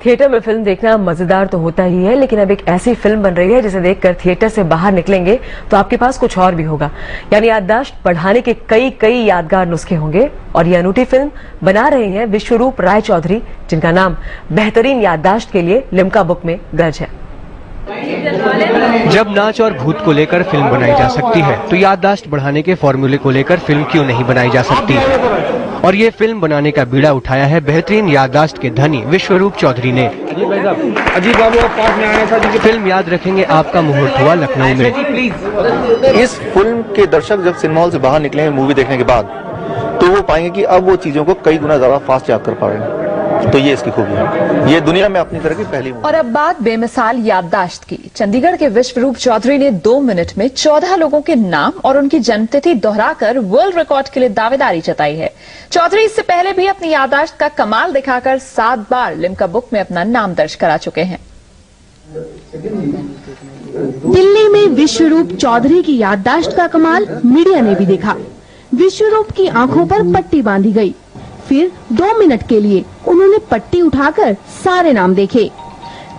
Theatre में film देखना मजेदार तो होता ही है, लेकिन अब एक ऐसी फिल्म बन रही है जिसे देखकर थिएटर से बाहर निकलेंगे तो आपके पास कुछ और भी होगा। यानी याददाश्त बढ़ाने के कई यादगार नुस्खे होंगे। और ये अनूठी फिल्म बना रहे हैं विश्वरूप राय चौधरी, जिनका नाम बेहतरीन याददाश्त के लिए लिम्का बुक में दर्ज है। जब नाच और भूत को लेकर फिल्म बनाई जा सकती है तो याददाश्त बढ़ाने के फॉर्मूले को लेकर फिल्म क्यों नहीं बनाई जा सकती। और ये फिल्म बनाने का बीड़ा उठाया है बेहतरीन याददाश्त के धनी विश्वरूप चौधरी ने। अजीब बाबू आप पास में आए था। फिल्म याद रखेंगे आपका मुहूर्त हुआ लखनऊ में। इस फिल्म के दर्शक जब सिनेमा हॉल से बाहर निकलेंगे मूवी देखने के बाद, तो वो पाएंगे कि अब वो चीजों को कई गुना ज्यादा फास्ट याद कर पा रहे हैं। तो ये इसकी खूबी है, ये दुनिया में अपनी तरह की पहली। और अब बात बेमिसाल याददाश्त की। चंडीगढ़ के विश्वरूप चौधरी ने 2 मिनट में 14 लोगों के नाम और उनकी जन्मतिथि दोहराकर वर्ल्ड रिकॉर्ड के लिए दावेदारी जताई है। चौधरी इससे पहले भी अपनी याददाश्त का कमाल दिखाकर 7 बार लिम्का बुक में अपना नाम दर्ज करा चुके हैं। दिल्ली में विश्वरूप चौधरी की याददाश्त का कमाल मीडिया ने भी देखा। विश्वरूप की आंखों पर पट्टी बांधी गई, फिर 2 मिनट के लिए उन्होंने पट्टी उठाकर सारे नाम देखे।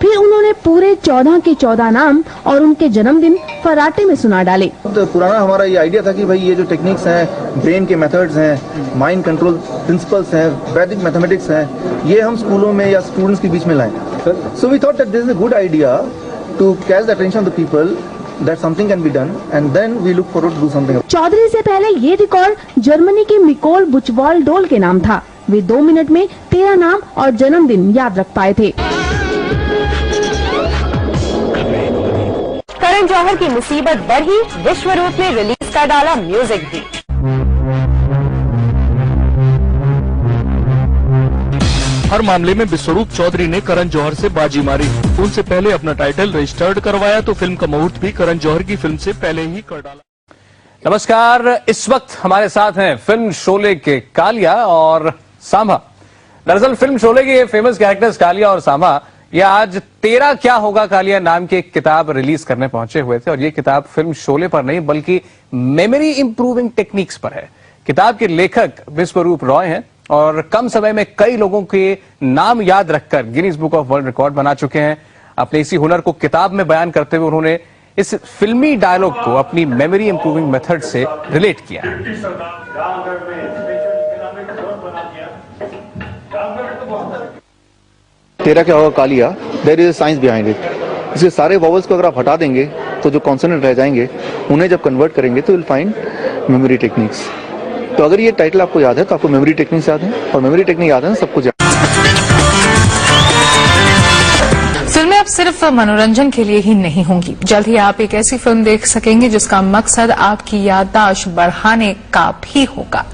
फिर उन्होंने पूरे 14 के 14 नाम और उनके जन्मदिन फराटे में सुना डाले। तो पुराना हमारा ये आइडिया था कि भाई ये जो टेक्निक्स हैं, ब्रेन के मेथड्स हैं, माइंड कंट्रोल प्रिंसिपल्स हैं, वैदिक मैथमेटिक्स हैं, ये हम स्कूलों में या स्टूडेंट्स के बीच में लाएं। So we thought that this is a good idea to catch the attention of the people that something can be done and then we look forward to do something. Chaudhary से पहले ये रिकॉर्ड जर्मनी के मिकोल बुचवाल डोल के नाम था। वे 2 minute में 13 नाम और जन्मदिन याद रख पाए थे। करण जौहर की मुसीबत बढ़ी, विश्वरूप ने रिलीज कर डाला म्यूजिक भी। हर मामले में विश्वरूप चौधरी ने करण जौहर से बाजी मारी। उनसे पहले अपना टाइटल रजिस्टर्ड करवाया तो फिल्म का मुहूर्त भी करण जौहर की फिल्म से पहले ही कर डाला। नमस्कार, इस वक्त हमारे साथ हैं फिल्म शोले के कालिया और सांभा। दरअसल फिल्म शोले के ये फेमस कैरेक्टर्स कालिया और सांभा ये आज 13 क्या होगा कालिया नाम की एक किताब रिलीज करने पहुंचे हुए थे। और ये किताब फिल्म शोले पर नहीं बल्कि मेमोरी इंप्रूविंग टेक्निक्स पर है। किताब के लेखक विश्वरूप रॉय हैं और कम समय में कई लोगों के नाम याद रखकर Guinness book of world record बना चुके हैं। अपने इसी हुनर को किताब में बयान करते हुए उन्होंने इस फिल्मी डायलॉग को अपनी मेमोरी इंप्रूविंग मेथड से रिलेट किया। तेरा क्या होगा Kalia, there is a science behind it. इसके सारे वॉवल्स को अगर आप हटा देंगे तो जो कॉन्सोनेंट रह जाएंगे उन्हें जब कन्वर्ट करेंगे तो विल फाइंड मेमोरी टेक्निक्स। तो अगर ये टाइटल आपको याद है तो आपको मेमोरी टेक्निक्स याद है, और मेमोरी टेक्निक याद है ना सब कुछ। फिल्में अब सिर्फ मनोरंजन के लिए ही नहीं होंगी। जल्द ही आप एक ऐसी फिल्म देख सकेंगे जिसका मकसद आपकी याददाश्त बढ़ाने का भी होगा।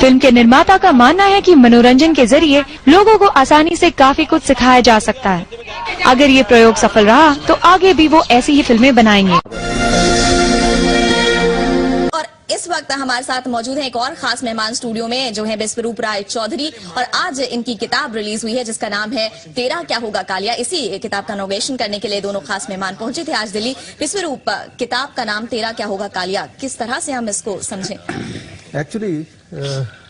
फिल्म के निर्माता का मानना है कि मनोरंजन के जरिए लोगों को आसानी से काफी कुछ सिखाया जा सकता है। अगर ये प्रयोग सफल रहा तो आगे भी वो ऐसी ही फिल्में बनाएंगे। और इस वक्त हमारे साथ मौजूद हैं एक और खास मेहमान स्टूडियो में, जो है विश्वरूप राय चौधरी। और आज इनकी किताब रिलीज हुई है जिसका नाम है तेरा क्या होगा कालिया। इसी किताब का इनॉग्रेशन करने के लिए दोनों खास मेहमान पहुंचे थे आज दिल्ली। विश्वरूप, किताब का नाम तेरा क्या होगा कालिया, किस तरह से हम इसको समझें? एक्चुअली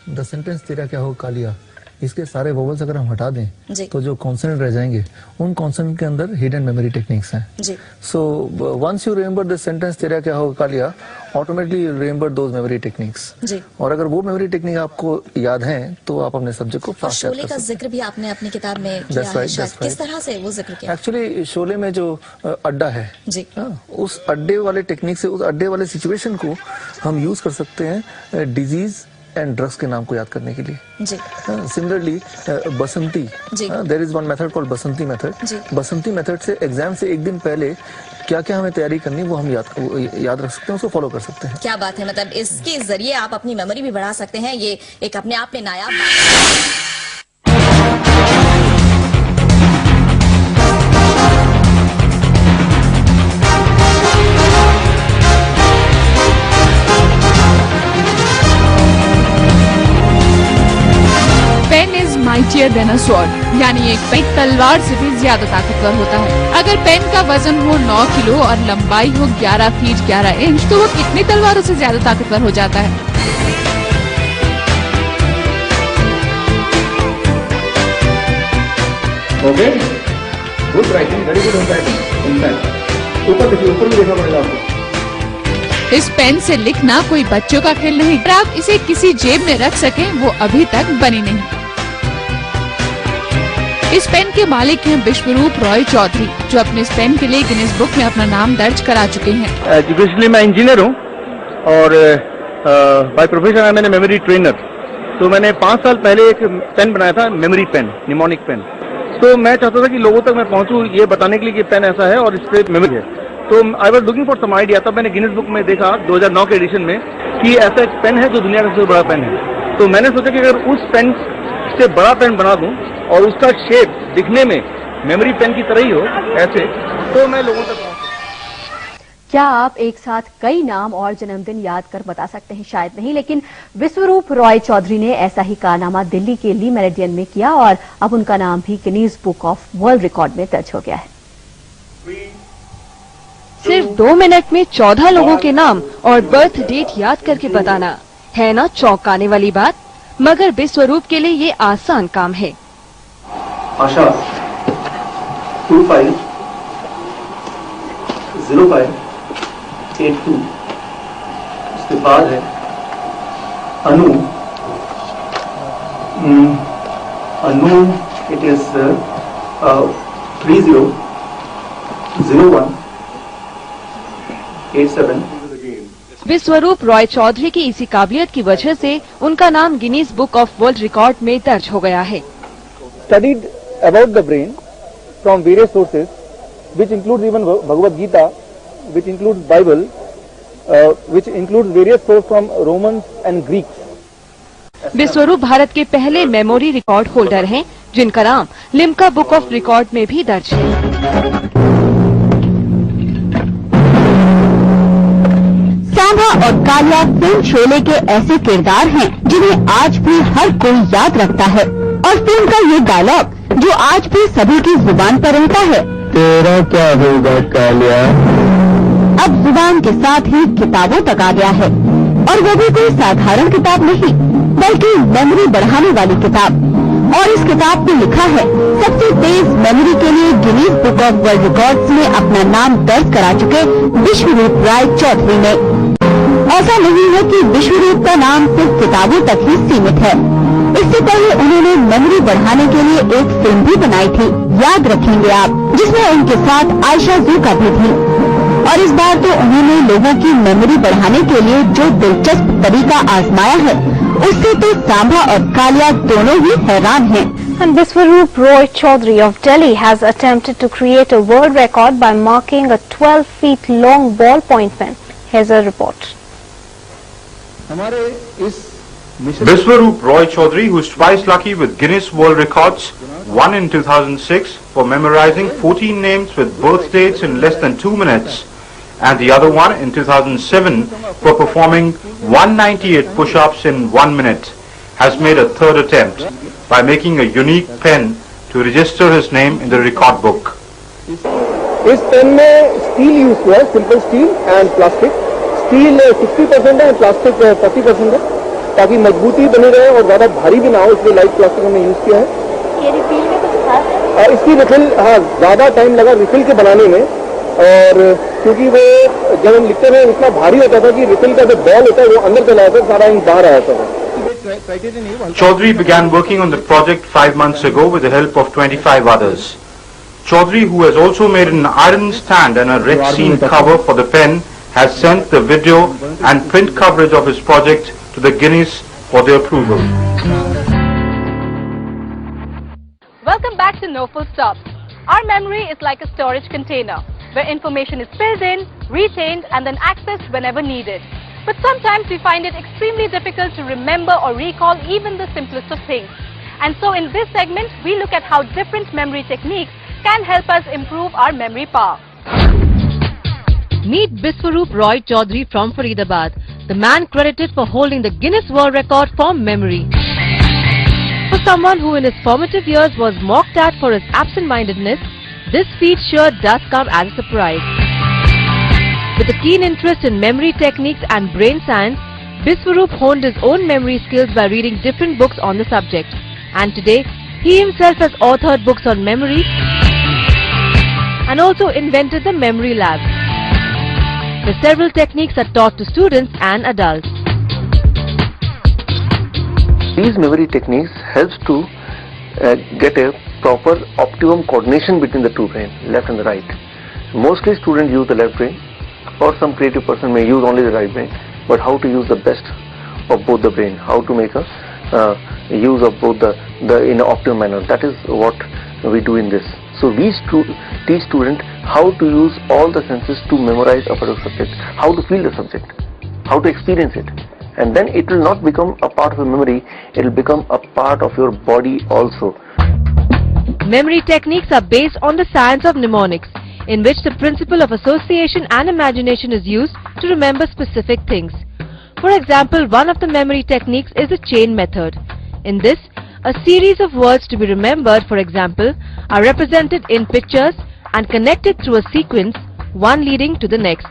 द सेंटेंस तेरा क्या होगा कालिया, इसके सारे वोवल्स अगर हम हटा दें तो जो कॉन्सोनेंट रह जाएंगे उन कॉन्सोनेंट के अंदर हिडन मेमोरी टेक्निक्स हैं। So once you remember the sentence तेरा क्या होगा Kalia, automatically you remember those memory techniques. और अगर वो मेमोरी टेक्निक आपको याद है तो आप अपने सब्जेक्ट को फास्ट याद कर सकते हैं। शोले का जिक्र भी आपने अपनी किताब में किया है शायद, किस तरह से वो जिक्र किया? एक्चुअली शोले में जो अड्डा है उस अड्डे वाले टेक्निक से, उस अड्डे वाले सिचुएशन को हम यूज कर सकते हैं डिजीज एंड ड्रग्स के नाम को याद करने के लिए। Similarly Basanti, there is one method called Basanti method. Basanti method से एग्जाम से एक दिन पहले क्या क्या हमें तैयारी करनी वो हम याद रख सकते हैं, उसको फॉलो कर सकते हैं। क्या बात है, मतलब इसके जरिए आप अपनी मेमोरी भी बढ़ा सकते हैं। ये एक अपने आप में नायाब pen is my heavier than a sword, यानी एक पेन तलवार से भी ज्यादा ताकतवर होता है। अगर पेन का वजन हो 9 किलो और लंबाई हो 11 फीट 11 इंच, तो वो कितनी तलवारों से ज्यादा ताकतवर हो जाता है? Okay, good writing, very good writing. ऊपर देखिए, ऊपर भी देखना पड़ेगा आपको। इस पेन से लिखना कोई बच्चों का खेल नहीं। अगर आप इसे किसी जेब में रख सकें, वो अभी तक बनी नहीं। इस पेन के मालिक हैं विश्वरूप रॉय चौधरी, जो अपने इस पेन के लिए गिनीज बुक में अपना नाम दर्ज करा चुके हैं। एजुकेशनली मैं इंजीनियर हूँ और बाय प्रोफेशन मैंने मेमोरी ट्रेनर। तो मैंने 5 साल पहले एक पेन बनाया था, मेमोरी पेन, निमोनिक पेन। तो मैं चाहता था कि लोगों तक मैं पहुंचूं ये बताने के लिए कि पेन ऐसा है और इस पे मेमोरी है। तो I was looking for some idea. तब मैंने गिनीज बुक में देखा 2009 के एडिशन में कि ऐसा एक पेन है जो दुनिया का सबसे बड़ा पेन है। तो मैंने सोचा कि अगर उस पेन से बड़ा पेन बना दूं और उसका शेप दिखने में मेमोरी पेन की तरह ही हो ऐसे, तो मैं लोगों तक पहुंच। क्या आप एक साथ कई नाम और जन्मदिन याद कर बता सकते हैं? शायद नहीं, लेकिन विश्वरूप रॉय चौधरी ने ऐसा ही कारनामा दिल्ली के ली मेरिडियन में किया और अब उनका नाम भी Guinness book of world record में दर्ज हो गया है। सिर्फ 2 मिनट में 14 लोगों के नाम और बर्थ डेट याद करके बताना है ना चौंकाने वाली बात, मगर विश्वरूप के लिए ये आसान काम है। आशा 250582, उसके बाद है अनु, इट इज 300187। विश्वरूप रॉय चौधरी की इसी काबिलियत की वजह से उनका नाम Guinness book of world record में दर्ज हो गया है। Studied about the brain from various sources, which includes even Bhagavad Gita, which includes Bible, which includes various sources from Romans and Greeks. विश्वरूप भारत के पहले मेमोरी रिकॉर्ड होल्डर हैं, जिनका नाम लिम्का बुक ऑफ रिकॉर्ड में भी दर्ज है। सांभा और कालिया फिल्म शोले के ऐसे किरदार हैं जिन्हें आज भी हर कोई याद रखता है, और फिल्म का ये डायलॉग जो आज भी सभी की जुबान पर रहता है, तेरा क्या होगा कालिया, अब जुबान के साथ ही किताबों तक आ गया है। और वो भी कोई साधारण किताब नहीं, बल्कि मेमोरी बढ़ाने वाली किताब। और इस किताब में लिखा है, सबसे तेज मेमोरी के लिए Guinness book of world records में अपना नाम दर्ज करा चुके विश्वरूप रॉय चौधरी ने। ऐसा नहीं है कि विश्वरूप का नाम सिर्फ किताबों तक ही सीमित है। इससे पहले उन्होंने मेमोरी बढ़ाने के लिए एक फिल्म भी बनाई थी, याद रखेंगे आप, जिसमें उनके साथ आयशा जूका भी थी। और इस बार तो उन्होंने लोगों की मेमोरी बढ़ाने के लिए जो दिलचस्प तरीका आजमाया है, उससे तो सांभा और कालिया दोनों ही हैरान हैं। And Viswarup Roy Chaudhary of Delhi has attempted to create a world record by marking a 12 feet long ballpoint pen. Here's a report. हमारे इस Viswarup Roy Chaudhary, who is twice lucky with Guinness World Records, one in 2006 for memorizing 14 names with birth dates in less than 2 minutes, and the other one in 2007 for performing 198 push-ups in 1 minute, has made a third attempt by making a unique pen to register his name in the record book. इस pen में steel use हुआ है, simple steel and plastic. Steel 60% है, plastic 40% है, ताकि मजबूती बनी रहे और ज्यादा भारी भी ना हो, इसलिए लाइट प्लास्टिक हमने यूज किया है। ये रिफिल में कुछ खास है? इसकी रिफिल, हाँ, ज्यादा टाइम लगा रिफिल के बनाने में, और क्योंकि वो जब हम लिखते रहे इतना भारी होता था कि रिफिल का जो बॉल होता है वो अंदर चला जाता है, सारा इंक बाहर आया था। Chaudhary began working on the project 5 months ago with the help of 25 others. Chaudhary, who has also made an iron stand and a red scene cover for the pen, has sent the video and print coverage of his project to the Guinness for their approval. Welcome back to No Full Stop. Our memory is like a storage container where information is filled in, retained and then accessed whenever needed. But sometimes we find it extremely difficult to remember or recall even the simplest of things. And so in this segment, we look at how different memory techniques can help us improve our memory power. Meet Viswarup Roy Chaudhary from Faridabad, the man credited for holding the Guinness World Record for memory. For someone who in his formative years was mocked at for his absent-mindedness, this feat sure does come as a surprise. With a keen interest in memory techniques and brain science, Biswaroop honed his own memory skills by reading different books on the subject. And today, he himself has authored books on memory and also invented the Memory Lab, where several techniques are taught to students and adults. These memory techniques helps to get a proper optimum coordination between the two brain, left and the right. Mostly students use the left brain, or some creative person may use only the right brain. But how to use the best of both the brain, how to make a use of both the in an optimal manner. That is what we do in this. So we teach students how to use all the senses to memorize a particular subject, how to feel the subject, how to experience it. And then it will not become a part of your memory, it will become a part of your body also. Memory techniques are based on the science of mnemonics, in which the principle of association and imagination is used to remember specific things. For example, one of the memory techniques is the chain method. In this, a series of words to be remembered, for example, are represented in pictures and connected through a sequence, one leading to the next.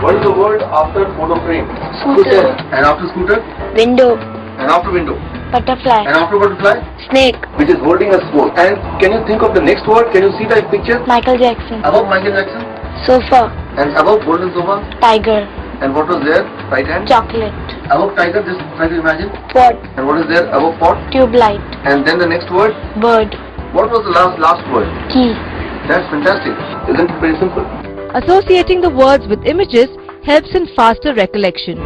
What is the word after photo frame? Scooter. And after scooter? Window. And after window? Butterfly. And after butterfly? Snake. Which is holding a sword. And can you think of the next word? Can you see the picture? Michael Jackson. Above Michael Jackson? Sofa. And above golden sofa? Tiger. And what was there? Right hand? Chocolate. Above tiger, just try to imagine. Pot. And what is there above pot? Tube light. And then the next word? Bird. What was the last word? Key. That's fantastic. Isn't it very simple? Associating the words with images helps in faster recollection.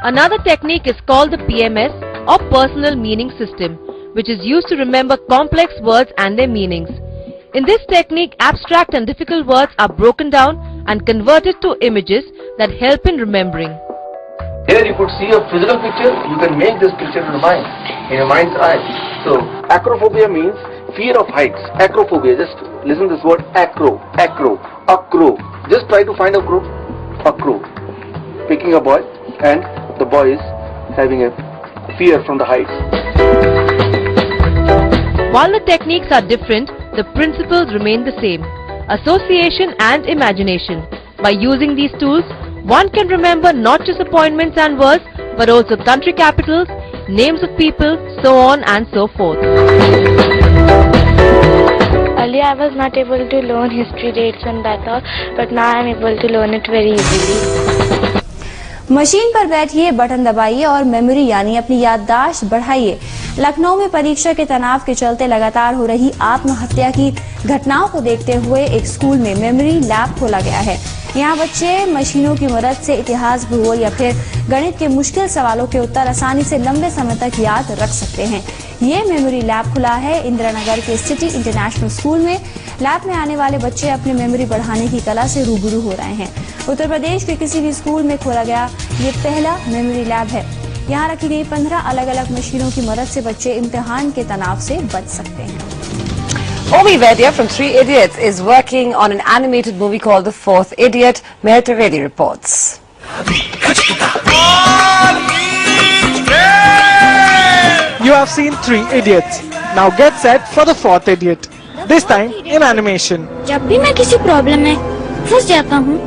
Another technique is called the PMS, or Personal Meaning System, which is used to remember complex words and their meanings. In this technique, abstract and difficult words are broken down and converted to images that help in remembering. Here you could see a physical picture, you can make this picture in your mind's eye. So, acrophobia means fear of heights. Acrophobia, just listen to this word, acro. Just try to find a crow. Picking a boy, and the boy is having a fear from the heights. While the techniques are different, the principles remain the same: association and imagination. By using these tools, one can remember not just appointments and words, but also country capitals, names of people, so on and so forth. Earlier I was not able to learn history dates and that all, but now I am able to learn it very easily. Machine पर बैठिए, button दबाइए और memory यानी अपनी याददाश्त बढ़ाइए। लखनऊ में परीक्षा के तनाव के चलते लगातार हो रही आत्महत्या की घटनाओं को देखते हुए एक स्कूल में मेमोरी लैब खोला गया है। यहाँ बच्चे मशीनों की मदद से इतिहास, भूगोल या फिर गणित के मुश्किल सवालों के उत्तर आसानी से लंबे समय तक याद रख सकते हैं। ये मेमोरी लैब खुला है इंदिरा नगर के सिटी इंटरनेशनल स्कूल में। लैब में आने वाले बच्चे अपनी मेमोरी बढ़ाने की कला से रूबरू हो रहे हैं। उत्तर प्रदेश के किसी भी स्कूल में खोला गया ये पहला मेमोरी लैब है। यहाँ रखी गई 15 अलग-अलग मशीनों की मदद से बच्चे इम्तिहान के तनाव से बच सकते हैं। Omi Vaidya from Three Idiots is working on an animated movie called The Fourth Idiot. Meher Trivedi reports. You have seen Three Idiots. Now get set for The Fourth Idiot. This time in animation. जब भी मैं किसी problem में फंस जाता हूँ,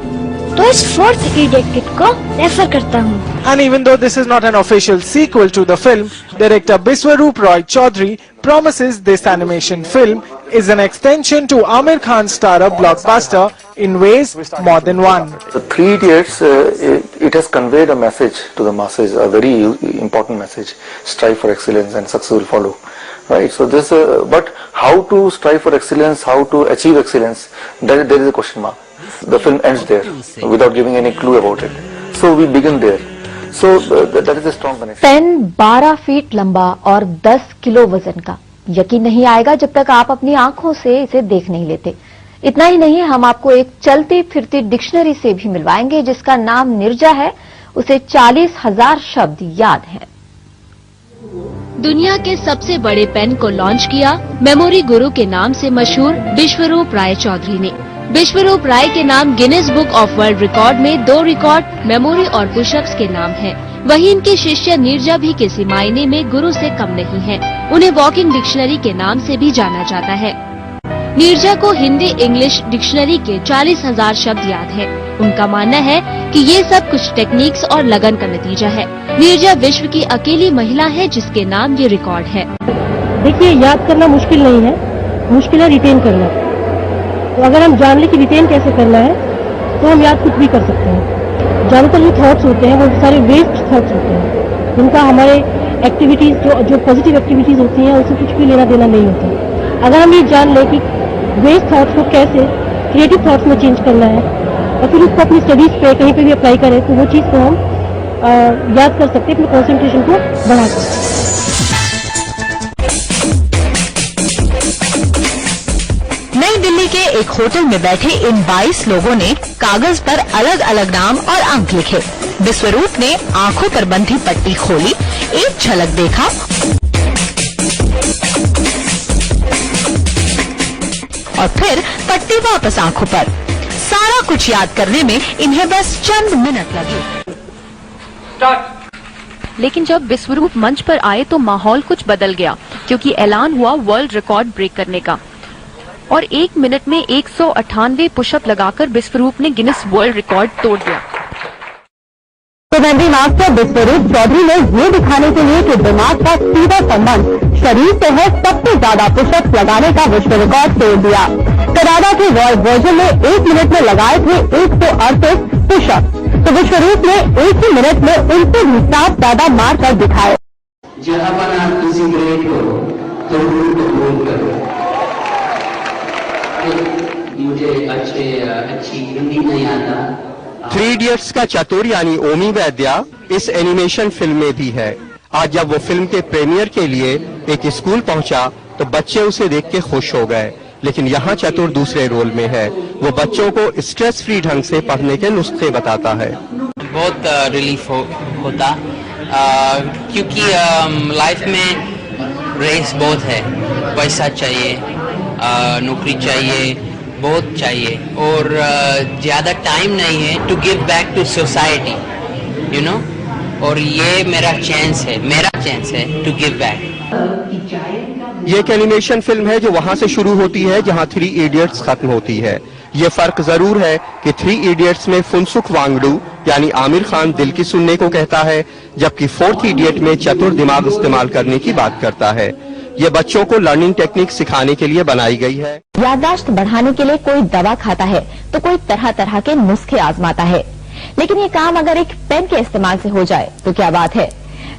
तो इस फोर्थ इडियट किट को रेफर करता हूँ। And even though this is not an official sequel to the film, director Biswaroop Roy Chaudhary promises this animation film is an extension to Aamir Khan's starrer blockbuster in ways more than one. The Three Idiots, it has conveyed a message to the masses, a very important message: strive for excellence and success will follow. Right. So this, but how to strive for excellence, how to achieve excellence, there is a question mark. The film ends there without giving any clue about it. So we begin there. So that is a strong connection. Pen 12 feet लंबा और 10 kilo वजन का। यकीन नहीं आएगा जब तक आप अपनी आंखों से इसे देख नहीं लेते। इतना ही नहीं, हम आपको एक चलती फिरती डिक्शनरी से भी मिलवाएंगे जिसका नाम निर्जा है। उसे 40,000 शब्द याद हैं। दुनिया के सबसे बड़े पेन को लॉन्च किया मेमोरी गुरु के नाम से मशहूर बिश्वरूप राय चौधरी ने। बिश्वरूप राय के नाम Guinness book of world record में 2 रिकॉर्ड मेमोरी और पुशअप्स के नाम हैं। वहीं इनके शिष्य नीरजा भी किसी मायने में गुरु से कम नहीं है। उन्हें वॉकिंग डिक्शनरी के नाम से भी जाना जाता है। नीरजा को हिंदी इंग्लिश डिक्शनरी के 40,000 शब्द याद है। उनका मानना है कि ये सब कुछ टेक्निक्स और लगन का नतीजा है। नीरजा विश्व की अकेली महिला है जिसके नाम ये रिकॉर्ड है। देखिए, याद करना मुश्किल नहीं है, मुश्किल है रिटेन करना। तो अगर हम जान ले कि रिटेन कैसे करना है तो हम याद कुछ भी कर सकते हैं। ज्यादातर जो थॉट्स होते हैं वो सारे वेस्ट थॉट्स होते हैं, जिनका हमारे एक्टिविटीज जो पॉजिटिव एक्टिविटीज होती हैं उससे कुछ भी लेना देना नहीं होता। अगर हम ये जान लें कि वेस्ट थॉट्स को कैसे क्रिएटिव थॉट्स में चेंज करना है और फिर उसको अपनी स्टडीज पे कहीं पे भी अप्लाई करें तो वो चीज़ को हम याद कर सकते हैं, अपने कंसंट्रेशन को बढ़ा सकते हैं। नई दिल्ली के एक होटल में बैठे इन 22 लोगों ने कागज पर अलग अलग नाम और अंक लिखे। विश्वरूप ने आंखों पर बंधी पट्टी खोली, एक झलक देखा और फिर पट्टी वापस आंखों पर। सारा कुछ याद करने में इन्हें बस चंद मिनट लगे। लेकिन जब विश्वरूप मंच पर आए तो माहौल कुछ बदल गया, क्योंकि ऐलान हुआ वर्ल्ड रिकॉर्ड ब्रेक करने का और 1 मिनट में 198 पुशअप लगाकर विश्वरूप ने गिनीज वर्ल्ड रिकॉर्ड तोड़ दिया। कमेंट्री मास्टर विश्वरूप चौधरी ने ये दिखाने के लिए कि दिमाग का सीधा संबंध शरीर से है, सबसे ज्यादा पुशअप लगाने का विश्व रिकॉर्ड तोड़ दिया। कनाडा के वर्ल्ड वर्जन में 1 मिनट में लगाए थे 138 पुशअप, तो विश्वरूप ने 1 ही मिनट में उनसे भी 7 ज्यादा मार कर दिखाए। जहाँ पर आप किसी ग्रेट हो तो उनको भूल करो। मुझे अच्छी हिंदी नहीं आता। 3 इडियट्स का चतुर यानी ओमी वैद्या इस एनिमेशन फिल्म में भी है। आज जब वो फिल्म के प्रीमियर के लिए एक स्कूल पहुंचा तो बच्चे उसे देख के खुश हो गए, लेकिन यहाँ चतुर दूसरे रोल में है। वो बच्चों को स्ट्रेस फ्री ढंग से पढ़ने के नुस्खे बताता है। बहुत रिलीफ होता क्योंकि लाइफ में रेस बहुत है, पैसा चाहिए, नौकरी चाहिए, बहुत चाहिए और ज़्यादा टाइम नहीं है to give back to society, you know, और ये मेरा चांस है टू गिव बैक। ये एक एनिमेशन फिल्म है जो वहाँ से शुरू होती है जहाँ 3 इडियट्स खत्म होती है। ये फर्क जरूर है कि 3 इडियट्स में फुनसुक वांगडू यानी आमिर खान दिल की सुनने को कहता है, जबकि 4th इडियट में चतुर दिमाग इस्तेमाल करने की बात करता है। ये बच्चों को लर्निंग टेक्निक सिखाने के लिए बनाई गई है। याददाश्त बढ़ाने के लिए कोई दवा खाता है तो कोई तरह तरह के नुस्खे आजमाता है, लेकिन ये काम अगर एक पेन के इस्तेमाल से हो जाए तो क्या बात है।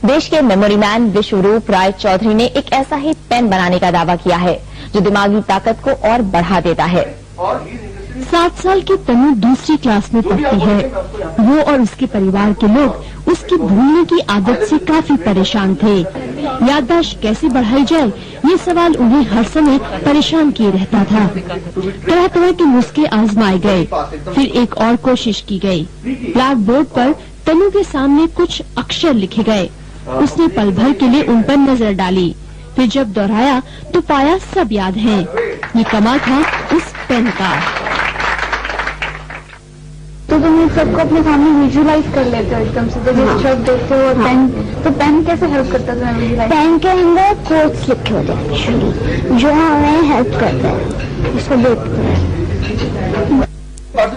देश के मेमोरी मैन विश्वरूप राय चौधरी ने एक ऐसा ही पेन बनाने का दावा किया है जो दिमागी ताकत को और बढ़ा देता है। 7 साल की तनु दूसरी क्लास में पढ़ती है। वो और उसके परिवार के लोग उसकी भूलने की आदत से काफी परेशान थे। याददाश्त कैसे बढ़ाई जाए, ये सवाल उन्हें हर समय परेशान किए रहता था। तरह तरह के नुस्खे आजमाए गए, फिर एक और कोशिश की गई। ब्लैक बोर्ड पर तनु के सामने कुछ अक्षर लिखे गए। उसने पल भर के लिए उन पर नजर डाली, फिर जब दोहराया तो पाया सब याद है। ये कमाल था उस पेन का। तो तुम इन सबको अपने सामने विजुअलाइज कर लेते हो एकदम से, जब ये शब्द देखते हो। और पेन, तो पेन कैसे हेल्प करता था विजुअलाइज? पेन के अंदर कोट्स लिखे होते हैं जो हमें हेल्प करते हैं, उसको देखते हैं।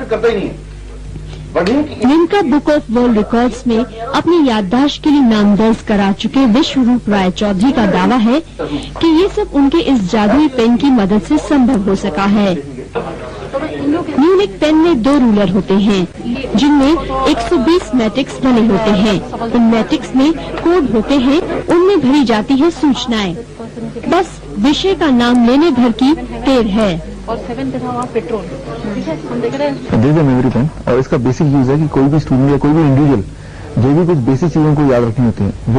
करता ही नहीं है। Limca book of world records में अपनी याददाश्त के लिए नाम दर्ज करा चुके विश्वरूप राय चौधरी का दावा है कि ये सब उनके इस जादुई पेन की मदद से संभव हो सका है। न्यूलिक पेन में 2 रूलर होते हैं जिनमें 120 मैट्रिक्स बने होते हैं। इन मैट्रिक्स में कोड होते हैं, उनमें भरी जाती है सूचनाएं। बस विषय का नाम लेने भर की देर है। और 7 था वहाँ पेट्रोल, ठीक है, हम देख रहे हैं। मेमोरी पेन और इसका बेसिक यूज है कि कोई भी स्टूडेंट या कोई भी इंडिविजुअल जो भी कुछ बेसिक चीजों को याद रखनी होती है वो